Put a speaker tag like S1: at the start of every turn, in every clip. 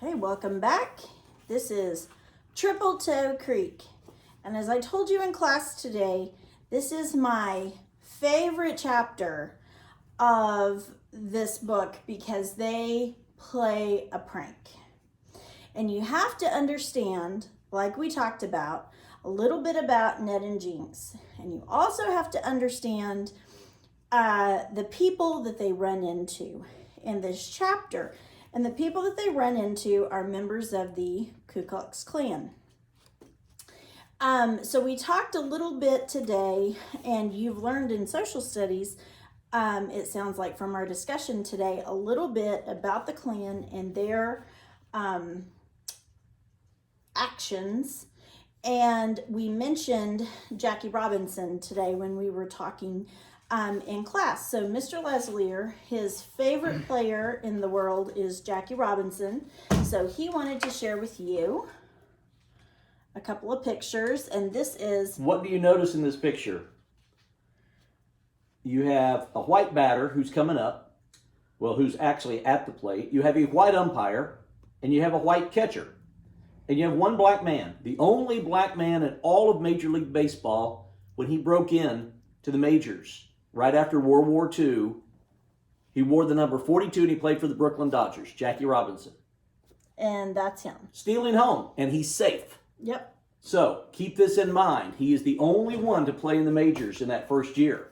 S1: Okay, welcome back. This is Triple Toe Creek. And as I told you in class today, this is my favorite chapter of this book because they play a prank. And you have to understand, like we talked about, a little bit about Ned and Jinx. And you also have to understand the people that they run into in this chapter. And the people that they run into are members of the Ku Klux Klan. So we talked a little bit today, and you've learned in social studies, it sounds like from our discussion today, a little bit about the Klan and their actions. And we mentioned Jackie Robinson today when we were talking in class. So Mr. Leslier, his favorite player in the world is Jackie Robinson. So he wanted to share with you a couple of pictures, and this is...
S2: What do you notice in this picture? You have a white batter who's coming up, well, who's actually at the plate. You have a white umpire, and you have a white catcher. And you have one black man, the only black man in all of Major League Baseball when he broke in to the majors. Right after World War II, he wore the number 42 and he played for the Brooklyn Dodgers, Jackie Robinson.
S1: And that's him.
S2: Stealing home, and he's safe.
S1: Yep.
S2: So keep this in mind. He is the only one to play in the majors in that first year.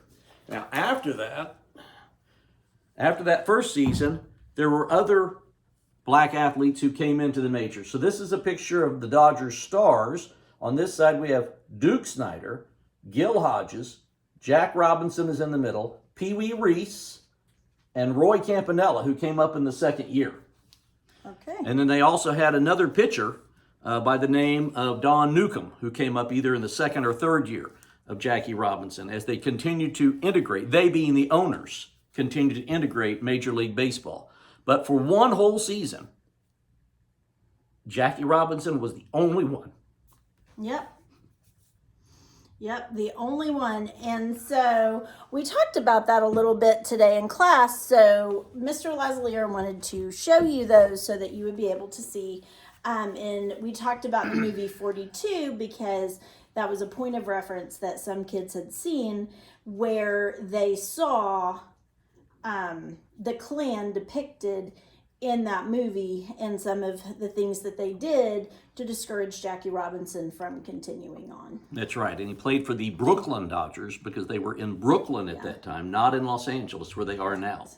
S2: Now, after that first season, there were other black athletes who came into the majors. So this is a picture of the Dodgers stars. On this side, we have Duke Snider, Gil Hodges, Jack Robinson is in the middle, Pee Wee Reese, and Roy Campanella, who came up in the second year.
S1: Okay.
S2: And then they also had another pitcher by the name of Don Newcomb, who came up either in the second or third year of Jackie Robinson as they continued to integrate, they being the owners, continued to integrate Major League Baseball. But for one whole season, Jackie Robinson was the only one.
S1: Yep, the only one. And so we talked about that a little bit today in class. So Mr. Leslier wanted to show you those so that you would be able to see. And we talked about the movie 42 because that was a point of reference that some kids had seen where they saw the Klan depicted in that movie and some of the things that they did to discourage Jackie Robinson from continuing on.
S2: That's right. And he played for the Brooklyn Dodgers because they were in Brooklyn at that time, not in Los Angeles where they are now.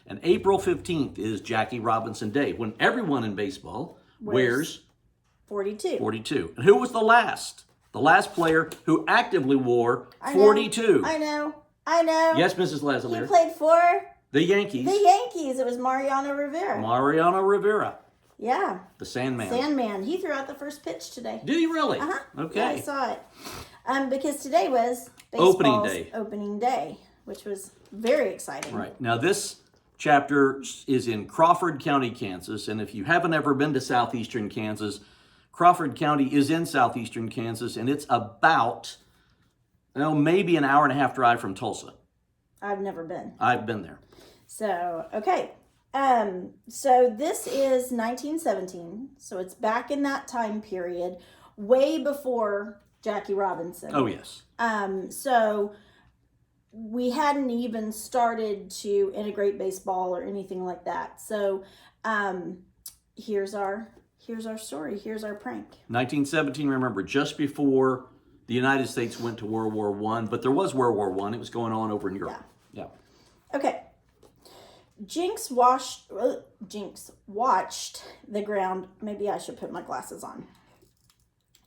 S2: And April 15th is Jackie Robinson Day, when everyone in baseball wears
S1: 42.
S2: 42. And who was the last? The last player who actively wore 42.
S1: I know.
S2: Yes, Mrs. Leslier.
S1: He played for
S2: the Yankees.
S1: It was Mariano Rivera. Yeah.
S2: The Sandman.
S1: Sandman. He threw out the first pitch today.
S2: Did he really?
S1: Uh-huh.
S2: Okay.
S1: Yeah, I saw it. Because today was baseball's opening day, which was very exciting.
S2: Right. Now this chapter is in Crawford County, Kansas, and if you haven't ever been to southeastern Kansas, Crawford County is in southeastern Kansas, and it's about, maybe an hour and a half drive from Tulsa.
S1: I've never been.
S2: I've been there.
S1: So, okay. So this is 1917. So it's back in that time period, way before Jackie Robinson.
S2: Oh, yes.
S1: So we hadn't even started to integrate baseball or anything like that. So here's our story. Here's our prank.
S2: 1917, remember, just before the United States went to World War I, but there was World War I. It was going on over in Europe. Yeah.
S1: Okay. Jinx watched the ground. Maybe I should put my glasses on.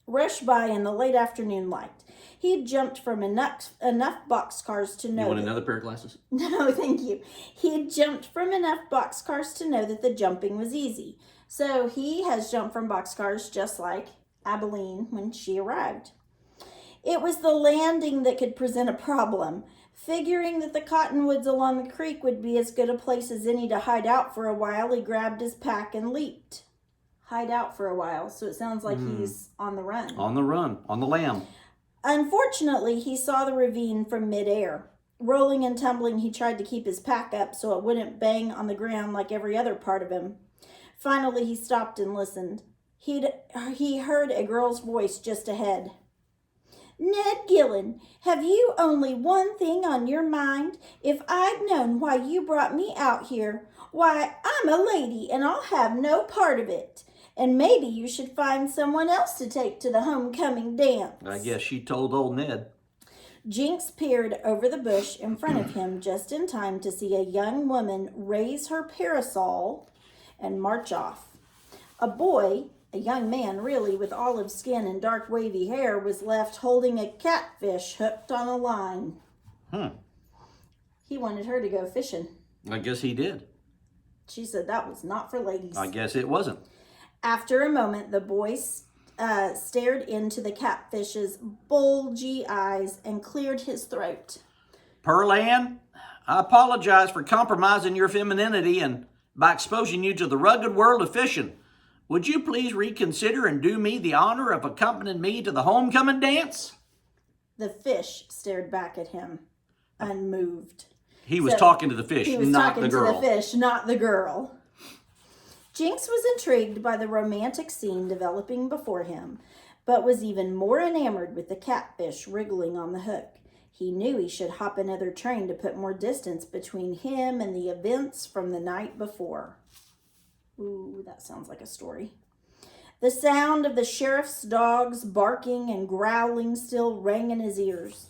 S1: Rush by in the late afternoon light. He had jumped from enough boxcars to know.
S2: You want another pair of glasses?
S1: No, thank you. He had jumped from enough boxcars to know that the jumping was easy. So he has jumped from boxcars just like Abilene when she arrived. It was the landing that could present a problem. Figuring that the cottonwoods along the creek would be as good a place as any to hide out for a while, he grabbed his pack and leaped. Hide out for a while, so it sounds like he's on the run.
S2: On the run, on the lam.
S1: Unfortunately, he saw the ravine from midair. Rolling and tumbling, he tried to keep his pack up so it wouldn't bang on the ground like every other part of him. Finally, he stopped and listened. He heard a girl's voice just ahead. Ned Gillen, have you only one thing on your mind? If I'd known why you brought me out here, why, I'm a lady and I'll have no part of it. And maybe you should find someone else to take to the homecoming dance.
S2: I guess she told old Ned.
S1: Jinx peered over the bush in front of him just in time to see a young woman raise her parasol and march off. A boy, a young man really, with olive skin and dark wavy hair, was left holding a catfish hooked on a line. He wanted her to go fishing.
S2: I guess he did.
S1: She said that was not for ladies.
S2: I guess it wasn't.
S1: After a moment, the boy stared into the catfish's bulgy eyes and cleared his throat.
S2: Pearl Ann, I apologize for compromising your femininity and by exposing you to the rugged world of fishing. Would you please reconsider and do me the honor of accompanying me to the homecoming dance?
S1: The fish stared back at him, unmoved.
S2: He was talking to the fish, not the girl. He was talking
S1: to the fish, not the girl. Jinx was intrigued by the romantic scene developing before him, but was even more enamored with the catfish wriggling on the hook. He knew he should hop another train to put more distance between him and the events from the night before. Ooh, that sounds like a story. The sound of the sheriff's dogs barking and growling still rang in his ears,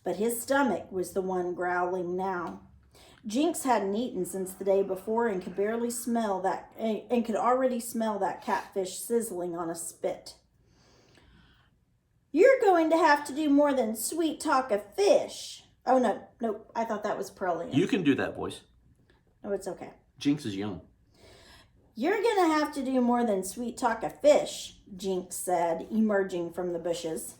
S1: but his stomach was the one growling now. Jinx hadn't eaten since the day before and could already smell that catfish sizzling on a spit. You're going to have to do more than sweet talk a fish. Oh, no, I thought that was Pearl Ann.
S2: You can do that voice.
S1: Oh, it's okay.
S2: Jinx is young.
S1: You're going to have to do more than sweet talk a fish, Jinx said, emerging from the bushes.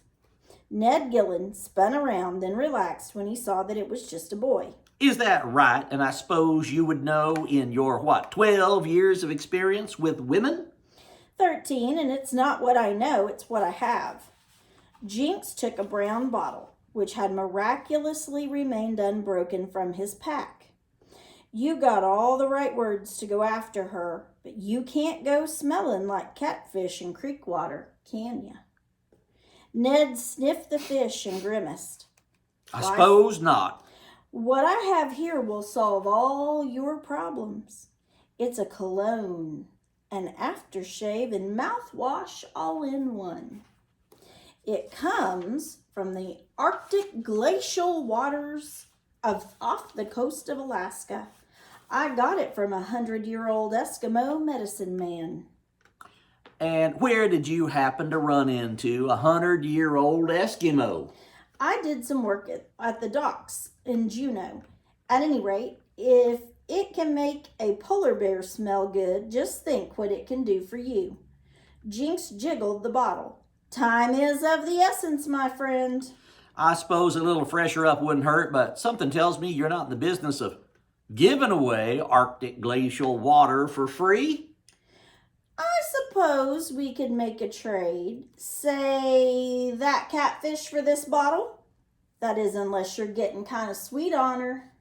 S1: Ned Gillen spun around, then relaxed when he saw that it was just a boy.
S2: Is that right? And I suppose you would know in your, 12 years of experience with women?
S1: 13, and it's not what I know, it's what I have. Jinx took a brown bottle, which had miraculously remained unbroken from his pack. You got all the right words to go after her, but you can't go smelling like catfish in creek water, can you? Ned sniffed the fish and grimaced.
S2: I suppose not.
S1: What I have here will solve all your problems. It's a cologne, an aftershave, and mouthwash all in one. It comes from the Arctic glacial waters off the coast of Alaska. I got it from a 100-year-old Eskimo medicine man.
S2: And where did you happen to run into a 100-year-old Eskimo?
S1: I did some work at the docks in Juneau. At any rate, if it can make a polar bear smell good, just think what it can do for you. Jinx jiggled the bottle. Time is of the essence, my friend.
S2: I suppose a little fresher up wouldn't hurt, but something tells me you're not in the business of giving away Arctic glacial water for free.
S1: I suppose we could make a trade. Say that catfish for this bottle. That is, unless you're getting kind of sweet on her.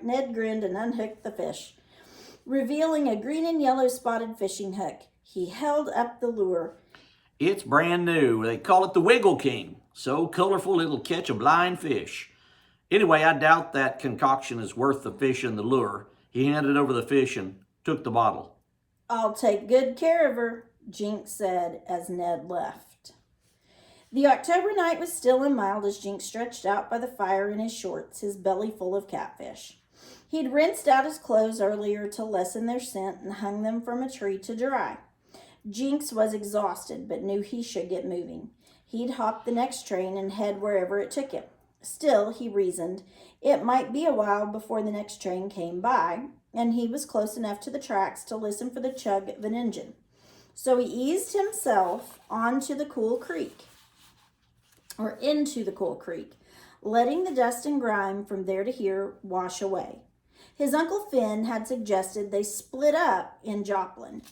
S1: Ned grinned and unhooked the fish, revealing a green and yellow spotted fishing hook. He held up the lure.
S2: It's brand new. They call it the Wiggle King. So colorful it'll catch a blind fish. Anyway, I doubt that concoction is worth the fish and the lure. He handed over the fish and took the bottle.
S1: I'll take good care of her, Jinx said as Ned left. The October night was still and mild as Jinx stretched out by the fire in his shorts, his belly full of catfish. He'd rinsed out his clothes earlier to lessen their scent and hung them from a tree to dry. Jinx was exhausted, but knew he should get moving. He'd hop the next train and head wherever it took him. Still, he reasoned, it might be a while before the next train came by, and he was close enough to the tracks to listen for the chug of an engine. So he eased himself into the cool creek, letting the dust and grime from there to here wash away. His Uncle Finn had suggested they split up in Joplin.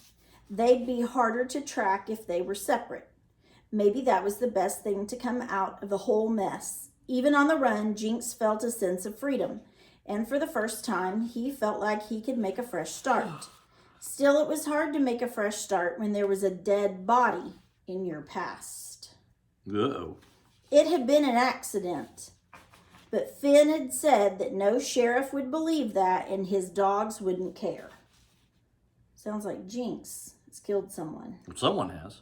S1: They'd be harder to track if they were separate. Maybe that was the best thing to come out of the whole mess. Even on the run, Jinx felt a sense of freedom. and for the first time, he felt like he could make a fresh start. Still, it was hard to make a fresh start when there was a dead body in your past.
S2: Uh-oh.
S1: It had been an accident, but Finn had said that no sheriff would believe that and his dogs wouldn't care. Sounds like Jinx has killed someone.
S2: Someone has.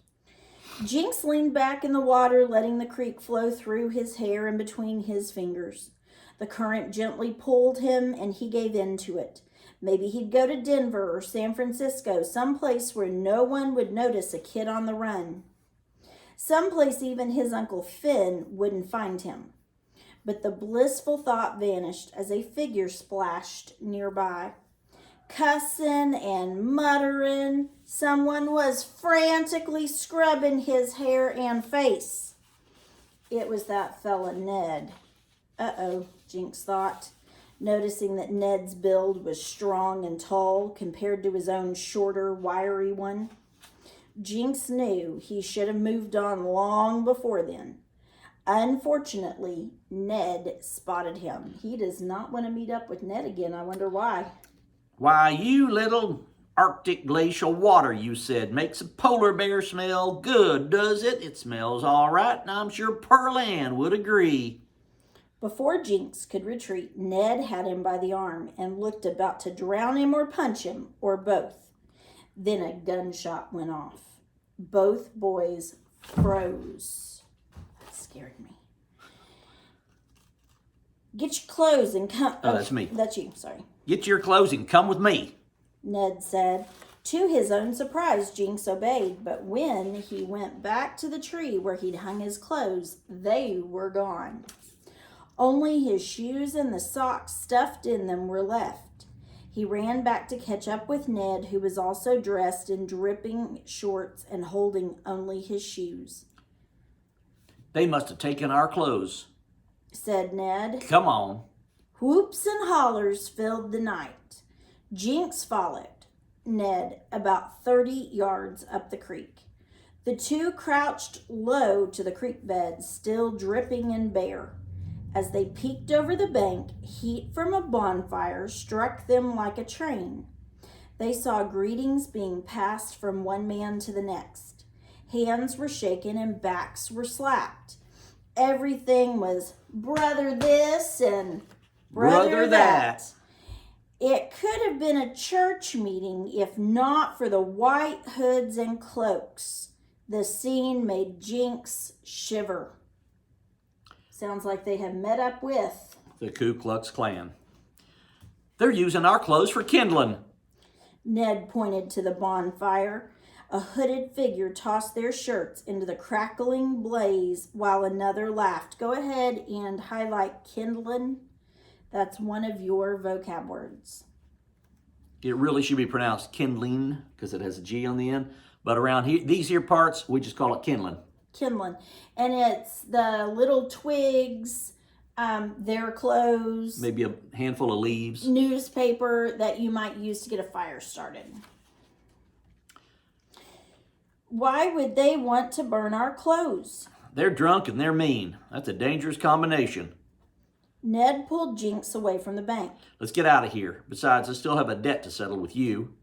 S1: Jinx leaned back in the water, letting the creek flow through his hair and between his fingers. The current gently pulled him, and he gave in to it. Maybe he'd go to Denver or San Francisco, someplace where no one would notice a kid on the run. Someplace even his Uncle Finn wouldn't find him. But the blissful thought vanished as a figure splashed nearby. Cussing and muttering, someone was frantically scrubbing his hair and face. It was that fella Ned. Uh-oh, Jinx thought, noticing that Ned's build was strong and tall compared to his own shorter, wiry one. Jinx knew he should have moved on long before then. Unfortunately, Ned spotted him. He does not want to meet up with Ned again. I wonder why.
S2: Why, you little Arctic glacial water, you said, makes a polar bear smell good, does it? It smells all right, and I'm sure Pearl Ann would agree.
S1: Before Jinx could retreat, Ned had him by the arm and looked about to drown him or punch him, or both. Then a gunshot went off. Both boys froze. That scared me. Get your clothes and come...
S2: Oh, that's me.
S1: That's you, sorry.
S2: Get your clothes and come with me,
S1: Ned said. To his own surprise, Jinx obeyed, but when he went back to the tree where he'd hung his clothes, they were gone. Only his shoes and the socks stuffed in them were left. He ran back to catch up with Ned, who was also dressed in dripping shorts and holding only his shoes.
S2: They must have taken our clothes,
S1: said Ned.
S2: Come on.
S1: Whoops and hollers filled the night. Jinx followed Ned about 30 yards up the creek. The two crouched low to the creek bed, still dripping and bare. As they peeked over the bank, heat from a bonfire struck them like a train. They saw greetings being passed from one man to the next. Hands were shaken and backs were slapped. Everything was brother this and brother that. It could have been a church meeting if not for the white hoods and cloaks. The scene made Jinx shiver. Sounds like they have met up with
S2: the Ku Klux Klan. They're using our clothes for kindling.
S1: Ned pointed to the bonfire. A hooded figure tossed their shirts into the crackling blaze while another laughed. Go ahead and highlight kindling. That's one of your vocab words.
S2: It really should be pronounced kindling because it has a G on the end. But around here, these here parts, we just call it kindling.
S1: Kindling. And it's the little twigs, their clothes.
S2: Maybe a handful of leaves.
S1: Newspaper that you might use to get a fire started. Why would they want to burn our clothes?
S2: They're drunk and they're mean. That's a dangerous combination.
S1: Ned pulled Jinx away from the bank.
S2: Let's get out of here. Besides, I still have a debt to settle with you.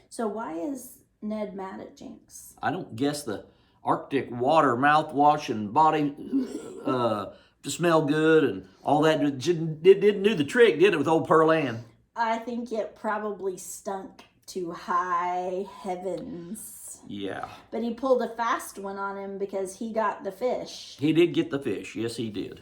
S1: So why is Ned mad at Jinx?
S2: I don't guess the Arctic water mouthwash and body to smell good and all that it didn't do the trick, did it, with old Pearl Ann?
S1: I think it probably stunk to high heavens.
S2: Yeah.
S1: But he pulled a fast one on him because he got the fish.
S2: He did get the fish. Yes, he did.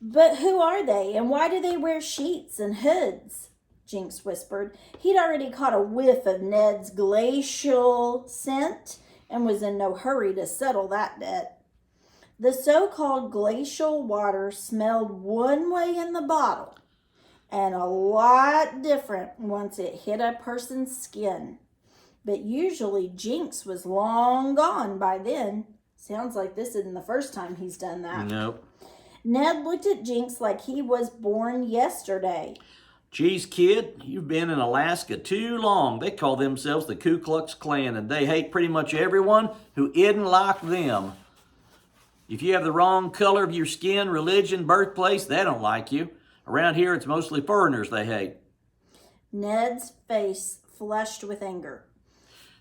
S1: But who are they, and why do they wear sheets and hoods? Jinx whispered. He'd already caught a whiff of Ned's glacial scent and was in no hurry to settle that debt. The so-called glacial water smelled one way in the bottle and a lot different once it hit a person's skin. But usually Jinx was long gone by then. Sounds like this isn't the first time he's done that.
S2: Nope.
S1: Ned looked at Jinx like he was born yesterday.
S2: Geez, kid, you've been in Alaska too long. They call themselves the Ku Klux Klan, and they hate pretty much everyone who isn't like them. If you have the wrong color of your skin, religion, birthplace, they don't like you. Around here, it's mostly foreigners they hate.
S1: Ned's face flushed with anger.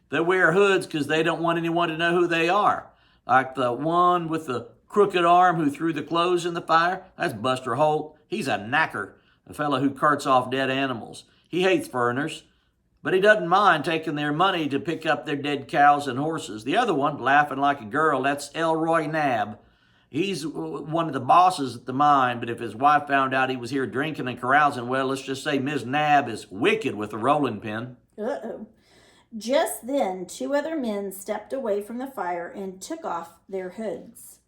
S2: They wear hoods because they don't want anyone to know who they are. Like the one with the crooked arm who threw the clothes in the fire. That's Buster Holt. He's a knacker, a fellow who carts off dead animals. He hates foreigners, but he doesn't mind taking their money to pick up their dead cows and horses. The other one, laughing like a girl, that's Elroy Nab. He's one of the bosses at the mine, but if his wife found out he was here drinking and carousing, well, let's just say Miss Nab is wicked with a rolling pin.
S1: Uh-oh. Just then, two other men stepped away from the fire and took off their hoods.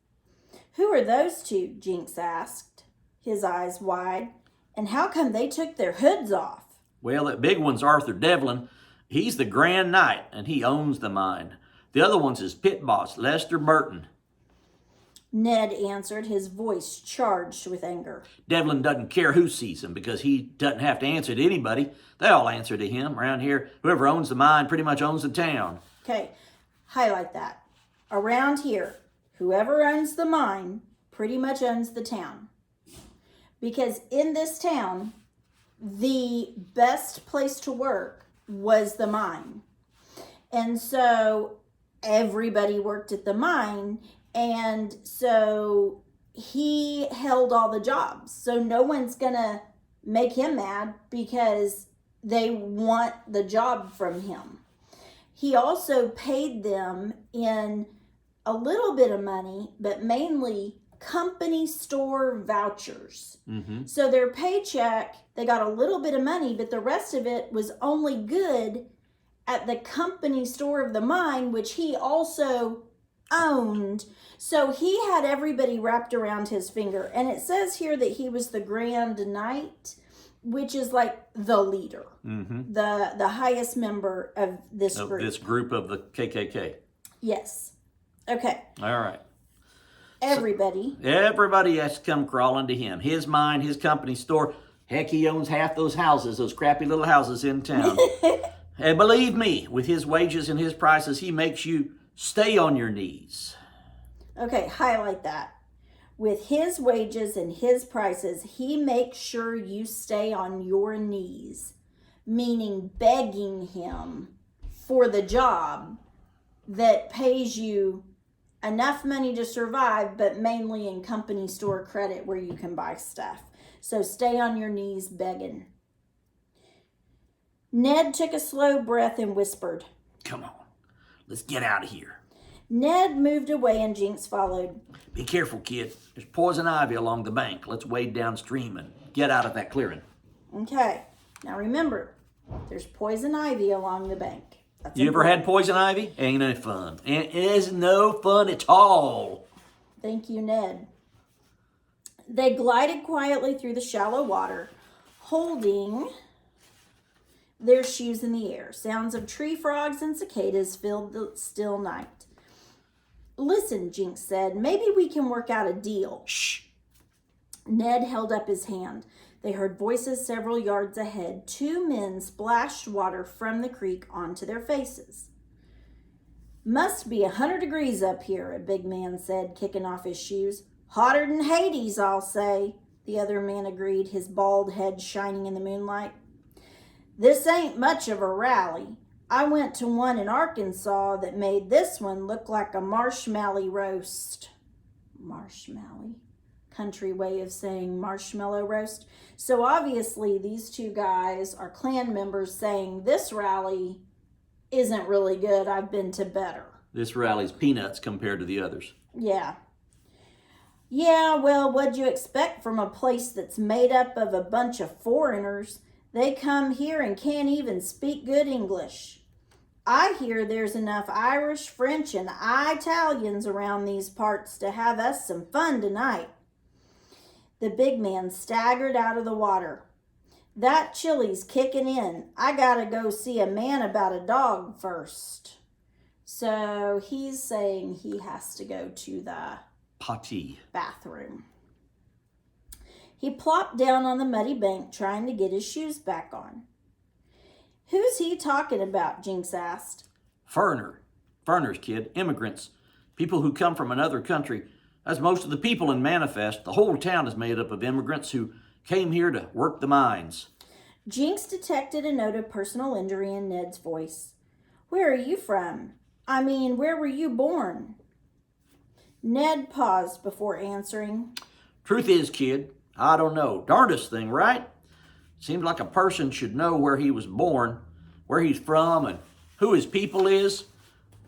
S1: Who are those two? Jinx asked, his eyes wide. And how come they took their hoods off?
S2: Well, that big one's Arthur Devlin. He's the Grand Knight, and he owns the mine. The other one's his pit boss, Lester Burton.
S1: Ned answered, his voice charged with anger.
S2: Devlin doesn't care who sees him because he doesn't have to answer to anybody. They all answer to him. Around here, whoever owns the mine pretty much owns the town.
S1: Okay, highlight that. Around here, whoever owns the mine pretty much owns the town. Because in this town, the best place to work was the mine. And so everybody worked at the mine. And so he held all the jobs. So no one's going to make him mad because they want the job from him. He also paid them in a little bit of money, but mainly company store vouchers.
S2: Mm-hmm.
S1: So their paycheck, they got a little bit of money, but the rest of it was only good at the company store of the mine, which he also owned. So he had everybody wrapped around his finger. And it says here that he was the Grand Knight, which is like the leader, the highest member of this group.
S2: This group of the KKK.
S1: Yes. Okay.
S2: All right.
S1: Everybody.
S2: So, everybody has to come crawling to him. His mine, his company store. Heck, he owns half those houses, those crappy little houses in town. And believe me, with his wages and his prices, he makes you stay on your knees.
S1: Okay, highlight that. With his wages and his prices, he makes sure you stay on your knees, meaning begging him for the job that pays you enough money to survive, but mainly in company store credit where you can buy stuff. So stay on your knees begging. Ned took a slow breath and whispered,
S2: "Come on, let's get out of here."
S1: Ned moved away and Jinx followed.
S2: "Be careful, kid. There's poison ivy along the bank. Let's wade downstream and get out of that clearing."
S1: Okay, now remember, there's poison ivy along the bank. That's
S2: You ever had poison ivy? Ain't no fun. It is no fun at all.
S1: Thank you, Ned. They glided quietly through the shallow water, holding their shoes in the air. Sounds of tree frogs and cicadas filled the still night. "Listen," Jinx said, "maybe we can work out a deal."
S2: Shh.
S1: Ned held up his hand. They heard voices several yards ahead. Two men splashed water from the creek onto their faces. "Must be 100 degrees up here," a big man said, kicking off his shoes. "Hotter than Hades, I'll say," the other man agreed, his bald head shining in the moonlight. "This ain't much of a rally. I went to one in Arkansas that made this one look like a marshmallow roast." Marshmallow? Country way of saying marshmallow roast. So obviously these two guys are Klan members saying this rally isn't really good. I've been to better.
S2: This rally's peanuts compared to the others.
S1: Yeah. Yeah, well, what'd you expect from a place that's made up of a bunch of foreigners? They come here and can't even speak good English. I hear there's enough Irish, French, and Italians around these parts to have us some fun tonight. The big man staggered out of the water. "That chili's kicking in. I gotta go see a man about a dog first." So he's saying he has to go to the
S2: Potty.
S1: bathroom. He plopped down on the muddy bank, trying to get his shoes back on. "Who's he talking about?" Jinx asked.
S2: Foreigners, kid. Immigrants. People who come from another country. That's most of the people in Manifest. The whole town is made up of immigrants who Came here to work the mines.
S1: Jinx detected a note of personal injury in Ned's voice. Where are you from? I mean, where were you born? Ned paused before answering.
S2: Truth is, kid, I don't know. Darndest thing, right? Seems like a person should know where he was born, where he's from, and who his people is.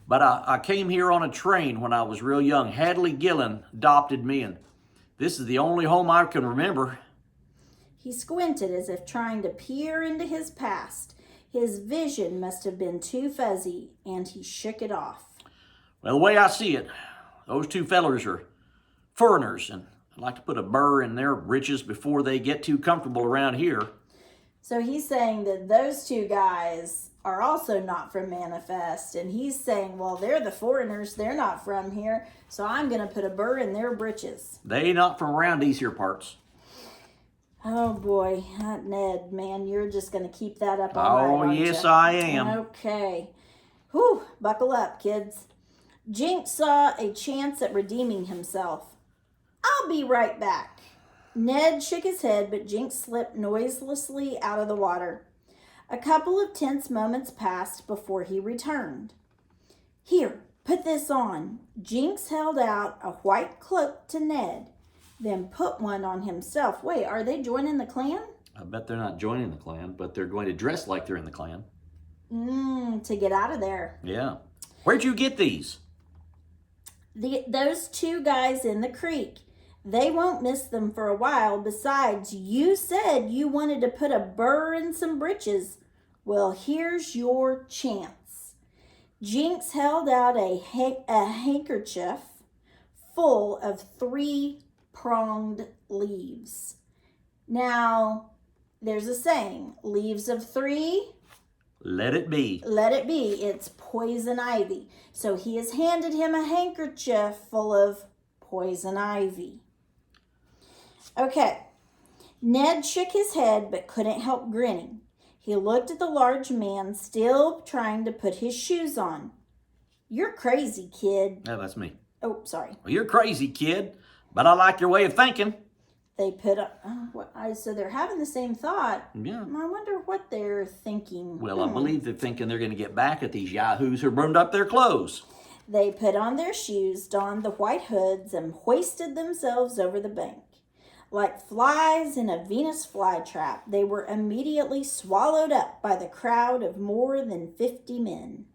S2: But I came here on a train when I was real young. Hadley Gillen adopted me, and this is the only home I can remember.
S1: He squinted as if trying to peer into his past. His vision must have been too fuzzy, and he shook it off.
S2: Well, the way I see it, those two fellers are foreigners, and I'd like to put a burr in their britches before they get too comfortable around here.
S1: So he's saying that those two guys are also not from Manifest, and he's saying, well, they're the foreigners, they're not from here, so I'm going to put a burr in their britches.
S2: They not from around these here parts.
S1: Oh boy, that Ned, man, you're just going to keep that up all night,
S2: Oh,
S1: aren't
S2: yes,
S1: you?
S2: I am.
S1: Okay. Whew, buckle up, kids. Jinx saw a chance at redeeming himself. I'll be right back. Ned shook his head, but Jinx slipped noiselessly out of the water. A couple of tense moments passed before he returned. Here, put this on. Jinx held out a white cloak to Ned, then put one on himself. Wait, are they joining the clan?
S2: I bet they're not joining the clan, but they're going to dress like they're in the clan.
S1: To get out of there.
S2: Yeah. Where'd you get these?
S1: Those two guys in the creek. They won't miss them for a while. Besides, you said you wanted to put a burr in some britches. Well, here's your chance. Jinx held out a handkerchief full of 3-pronged leaves. Now, there's a saying, leaves of 3,
S2: Let it be.
S1: let it be. It's poison ivy. So he has handed him a handkerchief full of poison ivy. Okay. Ned shook his head but couldn't help grinning. He looked at the large man still trying to put his shoes on. You're crazy, kid.
S2: Yeah, that's me.
S1: Oh, sorry.
S2: Well, you're crazy, kid, but I like your way of thinking.
S1: They put up. So they're having the same thought.
S2: Yeah.
S1: I wonder what they're thinking.
S2: Well, I believe they're thinking they're going to get back at these yahoos who burned up their clothes.
S1: They put on their shoes, donned the white hoods, and hoisted themselves over the bank. Like flies in a Venus flytrap, they were immediately swallowed up by the crowd of more than 50 men.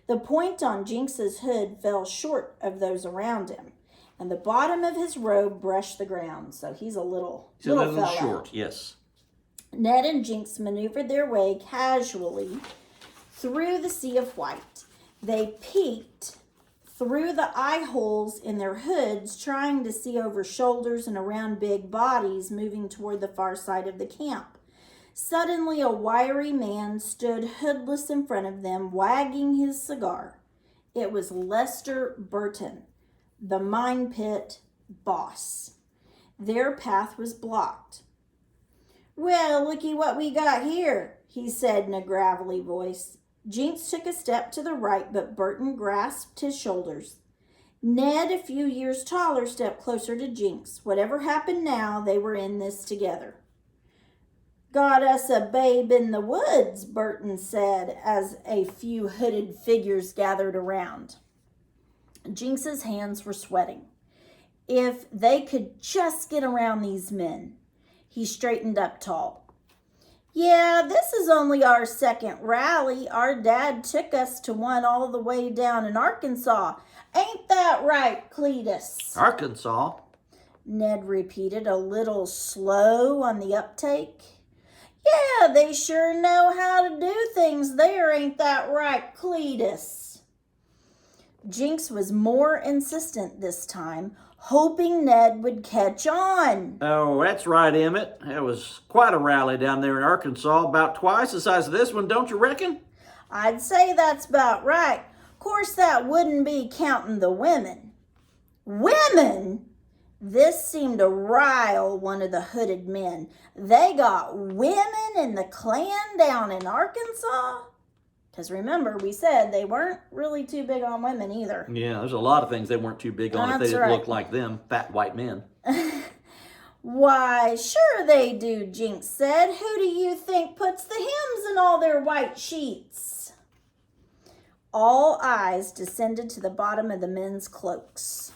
S1: The point on Jinx's hood fell short of those around him, and the bottom of his robe brushed the ground, so he's a little fella.
S2: Short, yes.
S1: Ned and Jinx maneuvered their way casually through the sea of white. They peeked through the eye holes in their hoods, trying to see over shoulders and around big bodies moving toward the far side of the camp. Suddenly, a wiry man stood hoodless in front of them, wagging his cigar. It was Lester Burton, the mine pit boss. Their path was blocked. Well, looky what we got here, he said in a gravelly voice. Jinx took a step to the right, but Burton grasped his shoulders. Ned, a few years taller, stepped closer to Jinx. Whatever happened now, they were in this together. Got us a babe in the woods, Burton said, as a few hooded figures gathered around. Jinx's hands were sweating. If they could just get around these men. He straightened up tall. Yeah, this is only our second rally. Our dad took us to one all the way down in Arkansas. Ain't that right, Cletus?
S2: Arkansas?
S1: Ned repeated, a little slow on the uptake. Yeah, they sure know how to do things there, ain't that right, Cletus? Jinx was more insistent this time, hoping Ned would catch on.
S2: Oh, that's right, Emmett. There was quite a rally down there in Arkansas, about twice the size of this one, don't you reckon?
S1: I'd say that's about right. Of course, that wouldn't be counting the women. Women? This seemed to rile one of the hooded men. They got women in the clan down in Arkansas? Because remember, we said they weren't really too big on women either.
S2: Yeah, there's a lot of things they weren't too big on if they didn't look like them, fat white men.
S1: Why, sure they do, Jinx said. Who do you think puts the hymns in all their white sheets? All eyes descended to the bottom of the men's cloaks.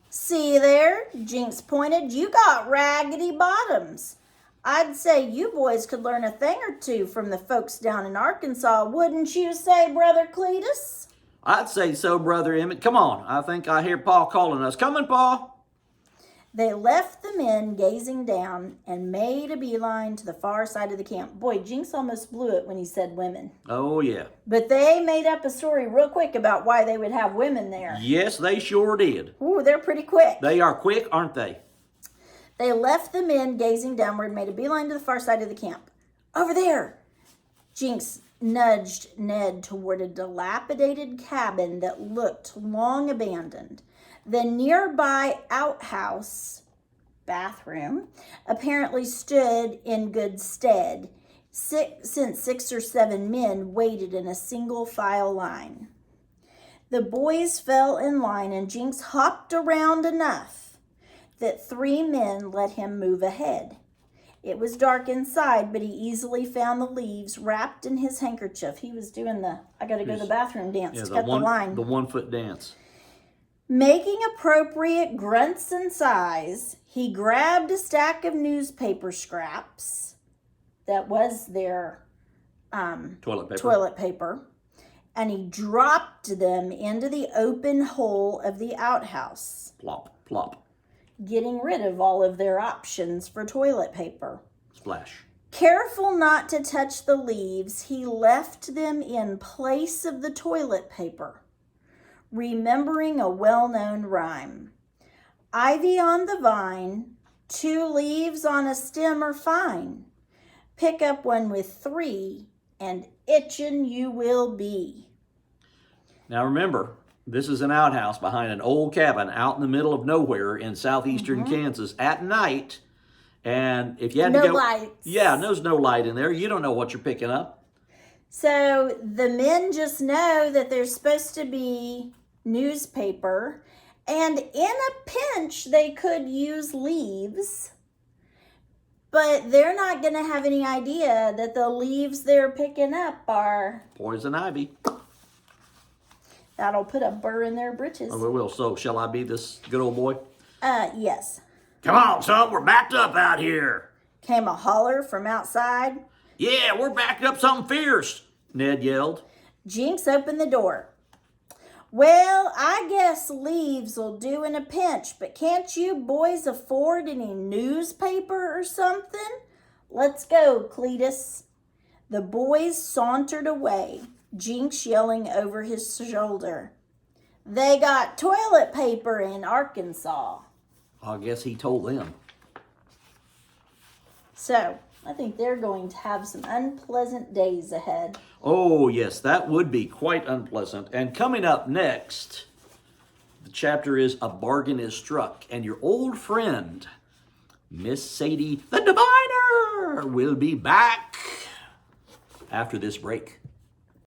S1: See there, Jinx pointed, you got raggedy bottoms. I'd say you boys could learn a thing or two from the folks down in Arkansas, wouldn't you say, Brother Cletus?
S2: I'd say so, Brother Emmett. Come on, I think I hear Pa calling us. Coming, Pa.
S1: They left the men gazing down and made a beeline to the far side of the camp. Boy, Jinx almost blew it when he said women.
S2: Oh, yeah.
S1: But they made up a story real quick about why they would have women there.
S2: Yes, they sure did.
S1: Ooh, they're pretty quick.
S2: They are quick, aren't they?
S1: They left the men gazing downward and made a beeline to the far side of the camp. Over there! Jinx nudged Ned toward a dilapidated cabin that looked long abandoned. The nearby outhouse bathroom apparently stood in good stead, since 6 or 7 men waited in a single file line. The boys fell in line and Jinx hopped around enough that 3 men let him move ahead. It was dark inside, but he easily found the leaves wrapped in his handkerchief. He was doing the I gotta go to the bathroom dance to cut the line.
S2: The 1-foot dance.
S1: Making appropriate grunts and sighs, he grabbed a stack of newspaper scraps that was their toilet paper, and he dropped them into the open hole of the outhouse.
S2: Plop, plop.
S1: Getting rid of all of their options for toilet paper.
S2: Splash.
S1: Careful not to touch the leaves, he left them in place of the toilet paper, remembering a well-known rhyme. Ivy on the vine, 2 leaves on a stem are fine. Pick up one with 3, and itchin' you will be.
S2: Now remember, this is an outhouse behind an old cabin out in the middle of nowhere in southeastern Kansas at night. And if you had to go...
S1: lights.
S2: Yeah, there's no light in there. You don't know what you're picking up.
S1: So the men just know that there's supposed to be newspaper, and in a pinch they could use leaves, but they're not going to have any idea that the leaves they're picking up are
S2: Poison ivy.
S1: that'll put a burr in their britches.
S2: Oh, we will. So, shall I be this good old boy?
S1: Yes.
S2: Come on, son. We're backed up out here.
S1: Came a holler from outside.
S2: Yeah, we're backed up something fierce, Ned yelled.
S1: Jinx opened the door. Well, I guess leaves will do in a pinch, but can't you boys afford any newspaper or something? Let's go, Cletus. The boys sauntered away, Jinx yelling over his shoulder. They got toilet paper in Arkansas.
S2: I guess he told them.
S1: So, I think they're going to have some unpleasant days ahead.
S2: Oh, yes, that would be quite unpleasant. And coming up next, the chapter is A Bargain is Struck. And your old friend, Miss Sadie the Diviner, will be back after this break.